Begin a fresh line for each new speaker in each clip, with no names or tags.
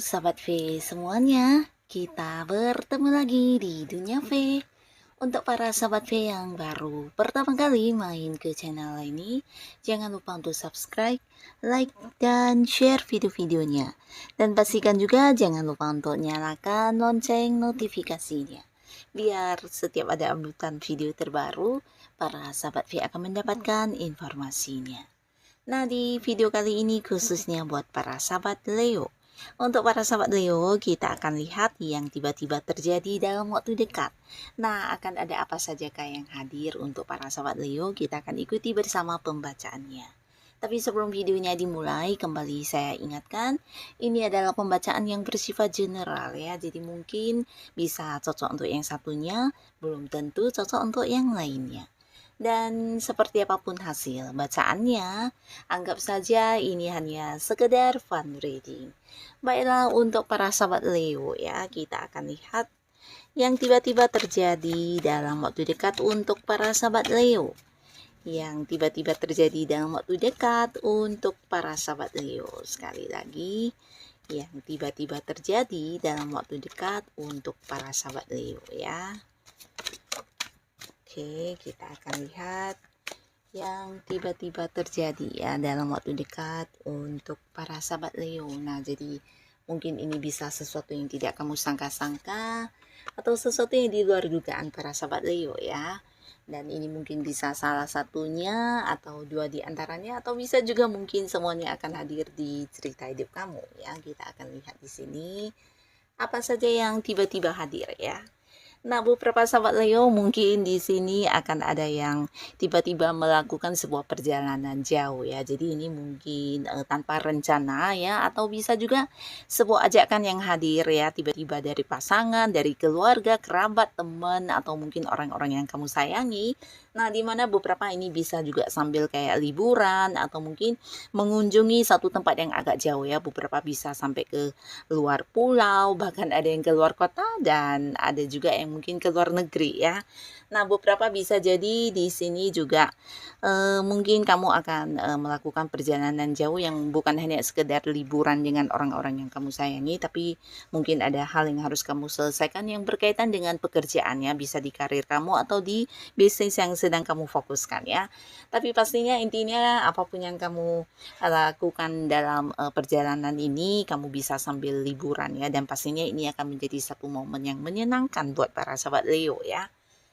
Sahabat V semuanya, kita bertemu lagi di Dunia V. Untuk para sahabat V yang baru pertama kali main ke channel ini, jangan lupa untuk subscribe, like, dan share video-videonya. Dan pastikan juga jangan lupa untuk nyalakan lonceng notifikasinya. Biar setiap ada updatean video terbaru, para sahabat V akan mendapatkan informasinya. Nah, di video kali ini khususnya buat para sahabat Leo. Untuk para sahabat Leo, kita akan lihat yang tiba-tiba terjadi dalam waktu dekat. Nah, akan ada apa sajakah yang hadir untuk para sahabat Leo? Kita akan ikuti bersama pembacaannya. Tapi sebelum videonya dimulai, kembali saya ingatkan, ini adalah pembacaan yang bersifat general ya. Jadi mungkin bisa cocok untuk yang satunya, belum tentu cocok untuk yang lainnya. Dan seperti apapun hasil bacaannya, anggap saja ini hanya sekedar fun reading. Baiklah, untuk para sahabat Leo ya, kita akan lihat yang tiba-tiba terjadi dalam waktu dekat untuk para sahabat Leo. Yang tiba-tiba terjadi dalam waktu dekat untuk para sahabat Leo. Sekali lagi, yang tiba-tiba terjadi dalam waktu dekat untuk para sahabat Leo ya. Oke, kita akan lihat yang tiba-tiba terjadi ya dalam waktu dekat untuk para sahabat Leo. Nah, jadi mungkin ini bisa sesuatu yang tidak kamu sangka-sangka atau sesuatu yang di luar dugaan para sahabat Leo ya. Dan ini mungkin bisa salah satunya atau dua di antaranya, atau bisa juga mungkin semuanya akan hadir di cerita hidup kamu ya. Kita akan lihat di sini apa saja yang tiba-tiba hadir ya. Nah, beberapa sahabat Leo mungkin di sini akan ada yang tiba-tiba melakukan sebuah perjalanan jauh ya. Jadi ini mungkin tanpa rencana ya, atau bisa juga sebuah ajakan yang hadir ya, tiba-tiba dari pasangan, dari keluarga, kerabat, teman, atau mungkin orang-orang yang kamu sayangi. Nah, dimana beberapa ini bisa juga sambil kayak liburan atau mungkin mengunjungi satu tempat yang agak jauh ya. Beberapa bisa sampai ke luar pulau, bahkan ada yang ke luar kota, dan ada juga yang mungkin ke luar negeri ya. Nah, beberapa bisa jadi di sini juga mungkin kamu akan melakukan perjalanan jauh yang bukan hanya sekedar liburan dengan orang-orang yang kamu sayangi, tapi mungkin ada hal yang harus kamu selesaikan yang berkaitan dengan pekerjaannya, bisa di karir kamu atau di bisnis yang sedang kamu fokuskan ya. Tapi pastinya intinya apapun yang kamu lakukan dalam perjalanan ini, kamu bisa sambil liburan ya, dan pastinya ini akan menjadi satu momen yang menyenangkan buat para sahabat Leo ya.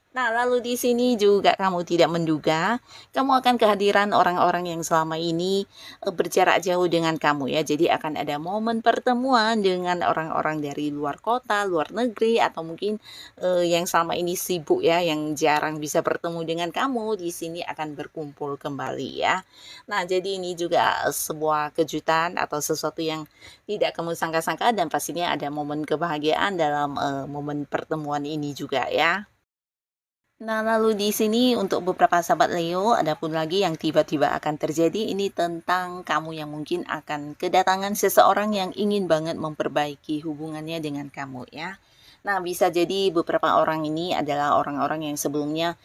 Nah, lalu di sini juga kamu tidak menduga, kamu akan kehadiran orang-orang yang selama ini berjarak jauh dengan kamu ya. Jadi akan ada momen pertemuan dengan orang-orang dari luar kota, luar negeri, atau mungkin yang selama ini sibuk ya, yang jarang bisa bertemu dengan kamu, di sini akan berkumpul kembali ya. Nah, jadi ini juga sebuah kejutan atau sesuatu yang tidak kamu sangka-sangka, dan pastinya ada momen kebahagiaan dalam momen pertemuan ini juga ya. Nah, lalu di sini untuk beberapa sahabat Leo, ada pun lagi yang tiba-tiba akan terjadi, ini tentang kamu yang mungkin akan kedatangan seseorang yang ingin banget memperbaiki hubungannya dengan kamu ya. Nah, bisa jadi beberapa orang ini adalah orang-orang yang sebelumnya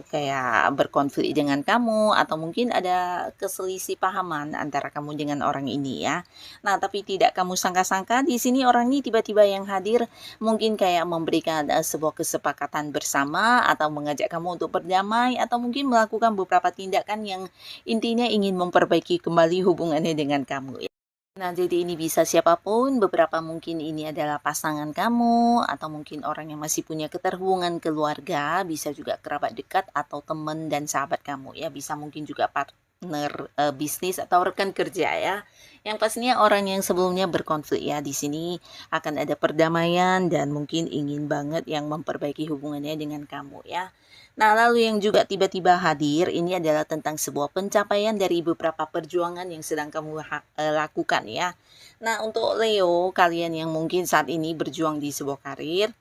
kayak berkonflik dengan kamu, atau mungkin ada keselisih pahaman antara kamu dengan orang ini ya. Nah, tapi tidak kamu sangka-sangka di sini orang ini tiba-tiba yang hadir mungkin kayak memberikan sebuah kesepakatan bersama, atau mengajak kamu untuk berdamai, atau mungkin melakukan beberapa tindakan yang intinya ingin memperbaiki kembali hubungannya dengan kamu ya. Nah, jadi ini bisa siapapun, beberapa mungkin ini adalah pasangan kamu, atau mungkin orang yang masih punya keterhubungan keluarga, bisa juga kerabat dekat atau teman dan sahabat kamu ya, bisa mungkin juga partner bisnis atau rekan kerja ya. Yang pastinya orang yang sebelumnya berkonflik ya, di sini akan ada perdamaian dan mungkin ingin banget yang memperbaiki hubungannya dengan kamu ya. Nah, lalu yang juga tiba-tiba hadir ini adalah tentang sebuah pencapaian dari beberapa perjuangan yang sedang kamu lakukan ya. Nah, untuk Leo, kalian yang mungkin saat ini berjuang di sebuah karir,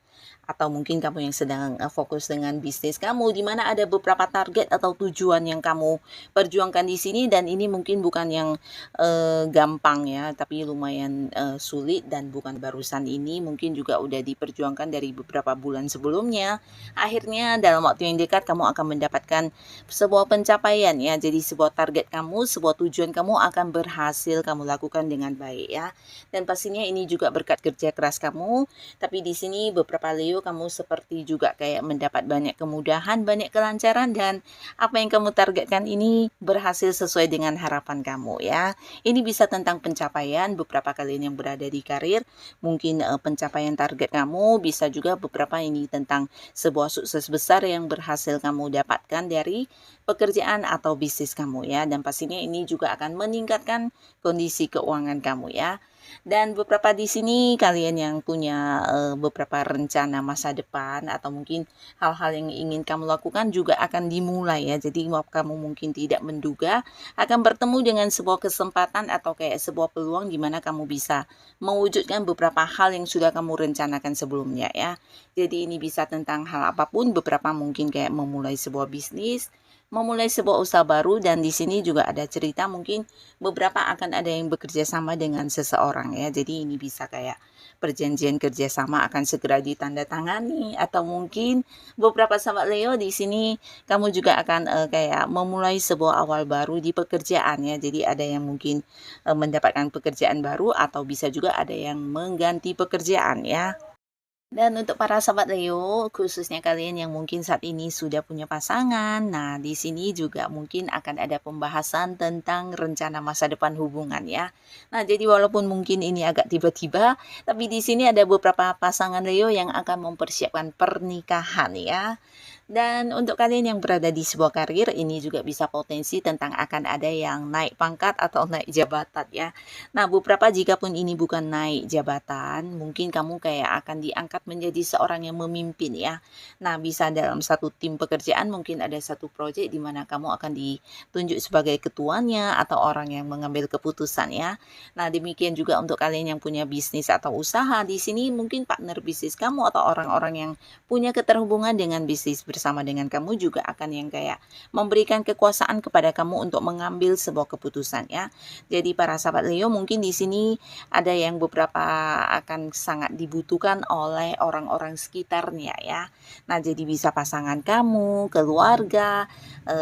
atau mungkin kamu yang sedang fokus dengan bisnis kamu, di mana ada beberapa target atau tujuan yang kamu perjuangkan di sini, dan ini mungkin bukan yang gampang ya, tapi lumayan sulit, dan bukan barusan ini, mungkin juga udah diperjuangkan dari beberapa bulan sebelumnya. Akhirnya dalam waktu yang dekat kamu akan mendapatkan sebuah pencapaian ya. Jadi sebuah target kamu, sebuah tujuan kamu akan berhasil kamu lakukan dengan baik ya. Dan pastinya ini juga berkat kerja keras kamu. Tapi di sini beberapa Leo, kamu seperti juga kayak mendapat banyak kemudahan, banyak kelancaran, dan apa yang kamu targetkan ini berhasil sesuai dengan harapan kamu ya. Ini bisa tentang pencapaian beberapa kalian yang berada di karir, mungkin pencapaian target kamu, bisa juga beberapa ini tentang sebuah sukses besar yang berhasil kamu dapatkan dari pekerjaan atau bisnis kamu ya. Dan pastinya ini juga akan meningkatkan kondisi keuangan kamu ya. Dan beberapa di sini kalian yang punya beberapa rencana masa depan atau mungkin hal-hal yang ingin kamu lakukan juga akan dimulai ya. Jadi kamu mungkin tidak menduga akan bertemu dengan sebuah kesempatan atau kayak sebuah peluang di mana kamu bisa mewujudkan beberapa hal yang sudah kamu rencanakan sebelumnya ya. Jadi ini bisa tentang hal apapun, beberapa mungkin kayak memulai sebuah bisnis, memulai sebuah usaha baru, dan di sini juga ada cerita mungkin beberapa akan ada yang bekerja sama dengan seseorang ya. Jadi ini bisa kayak perjanjian kerjasama akan segera ditandatangani, atau mungkin beberapa sahabat Leo di sini kamu juga akan kayak memulai sebuah awal baru di pekerjaan ya. Jadi ada yang mungkin mendapatkan pekerjaan baru, atau bisa juga ada yang mengganti pekerjaan ya. Dan untuk para sahabat Leo, khususnya kalian yang mungkin saat ini sudah punya pasangan, nah di sini juga mungkin akan ada pembahasan tentang rencana masa depan hubungan ya. Nah, jadi walaupun mungkin ini agak tiba-tiba, tapi di sini ada beberapa pasangan Leo yang akan mempersiapkan pernikahan ya. Dan untuk kalian yang berada di sebuah karir, ini juga bisa potensi tentang akan ada yang naik pangkat atau naik jabatan ya. Nah, beberapa jika pun ini bukan naik jabatan, mungkin kamu kayak akan diangkat menjadi seorang yang memimpin ya. Nah, bisa dalam satu tim pekerjaan, mungkin ada satu proyek di mana kamu akan ditunjuk sebagai ketuanya atau orang yang mengambil keputusan ya. Nah, demikian juga untuk kalian yang punya bisnis atau usaha, di sini mungkin partner bisnis kamu atau orang-orang yang punya keterhubungan dengan bisnis bersama dengan kamu juga akan yang kayak memberikan kekuasaan kepada kamu untuk mengambil sebuah keputusan ya. Jadi para sahabat Leo, mungkin di sini ada yang beberapa akan sangat dibutuhkan oleh orang-orang sekitarnya ya. Nah, jadi bisa pasangan kamu, keluarga,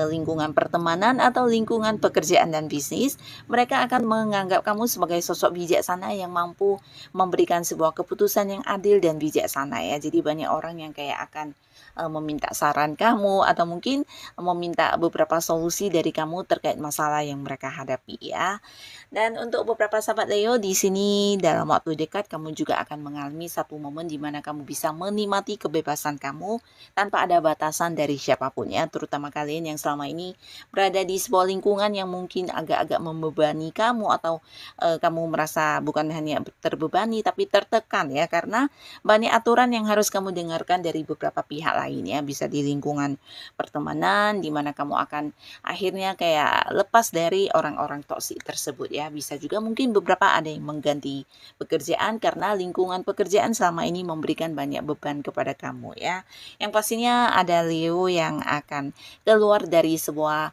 lingkungan pertemanan, atau lingkungan pekerjaan dan bisnis. Mereka akan menganggap kamu sebagai sosok bijaksana yang mampu memberikan sebuah keputusan yang adil dan bijaksana ya. Jadi banyak orang yang kayak akan meminta saran kamu, atau mungkin meminta beberapa solusi dari kamu terkait masalah yang mereka hadapi ya. Dan untuk beberapa sahabat Leo di sini dalam waktu dekat kamu juga akan mengalami satu momen di mana kamu bisa menikmati kebebasan kamu tanpa ada batasan dari siapapun ya, terutama kalian yang selama ini berada di sebuah lingkungan yang mungkin agak-agak membebani kamu, atau kamu merasa bukan hanya terbebani tapi tertekan ya, karena banyak aturan yang harus kamu dengarkan dari beberapa pihak lain ya. Bisa di lingkungan pertemanan di mana kamu akan akhirnya kayak lepas dari orang-orang toksik tersebut ya. Bisa juga mungkin beberapa ada yang mengganti pekerjaan karena lingkungan pekerjaan selama ini memberikan banyak beban kepada kamu ya. Yang pastinya ada Leo yang akan keluar dari sebuah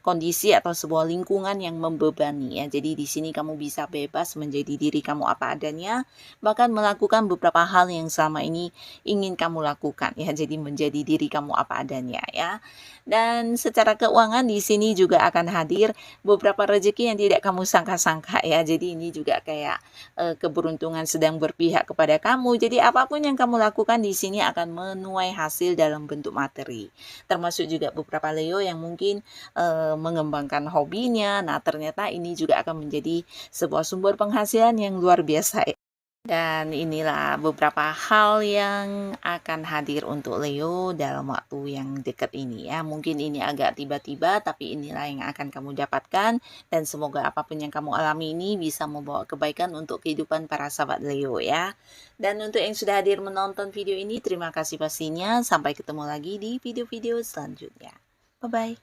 kondisi atau sebuah lingkungan yang membebani ya. Jadi di sini kamu bisa bebas menjadi diri kamu apa adanya, bahkan melakukan beberapa hal yang selama ini ingin kamu lakukan ya. Jadi menjadi diri kamu apa adanya ya. Dan secara keuangan di sini juga akan hadir beberapa rezeki yang tidak kamu sangka-sangka ya. Jadi ini juga kayak keberuntungan sedang berpihak kepada kamu. Jadi apapun yang kamu lakukan di sini akan menuai hasil dalam bentuk materi. Termasuk juga beberapa Leo yang mungkin mengembangkan hobinya. Nah, ternyata ini juga akan menjadi sebuah sumber penghasilan yang luar biasa. Dan inilah beberapa hal yang akan hadir untuk Leo dalam waktu yang dekat ini ya. Mungkin ini agak tiba-tiba, tapi inilah yang akan kamu dapatkan. Dan semoga apapun yang kamu alami ini bisa membawa kebaikan untuk kehidupan para sahabat Leo ya. Dan untuk yang sudah hadir menonton video ini, terima kasih pastinya. Sampai ketemu lagi di video-video selanjutnya. Bye-bye.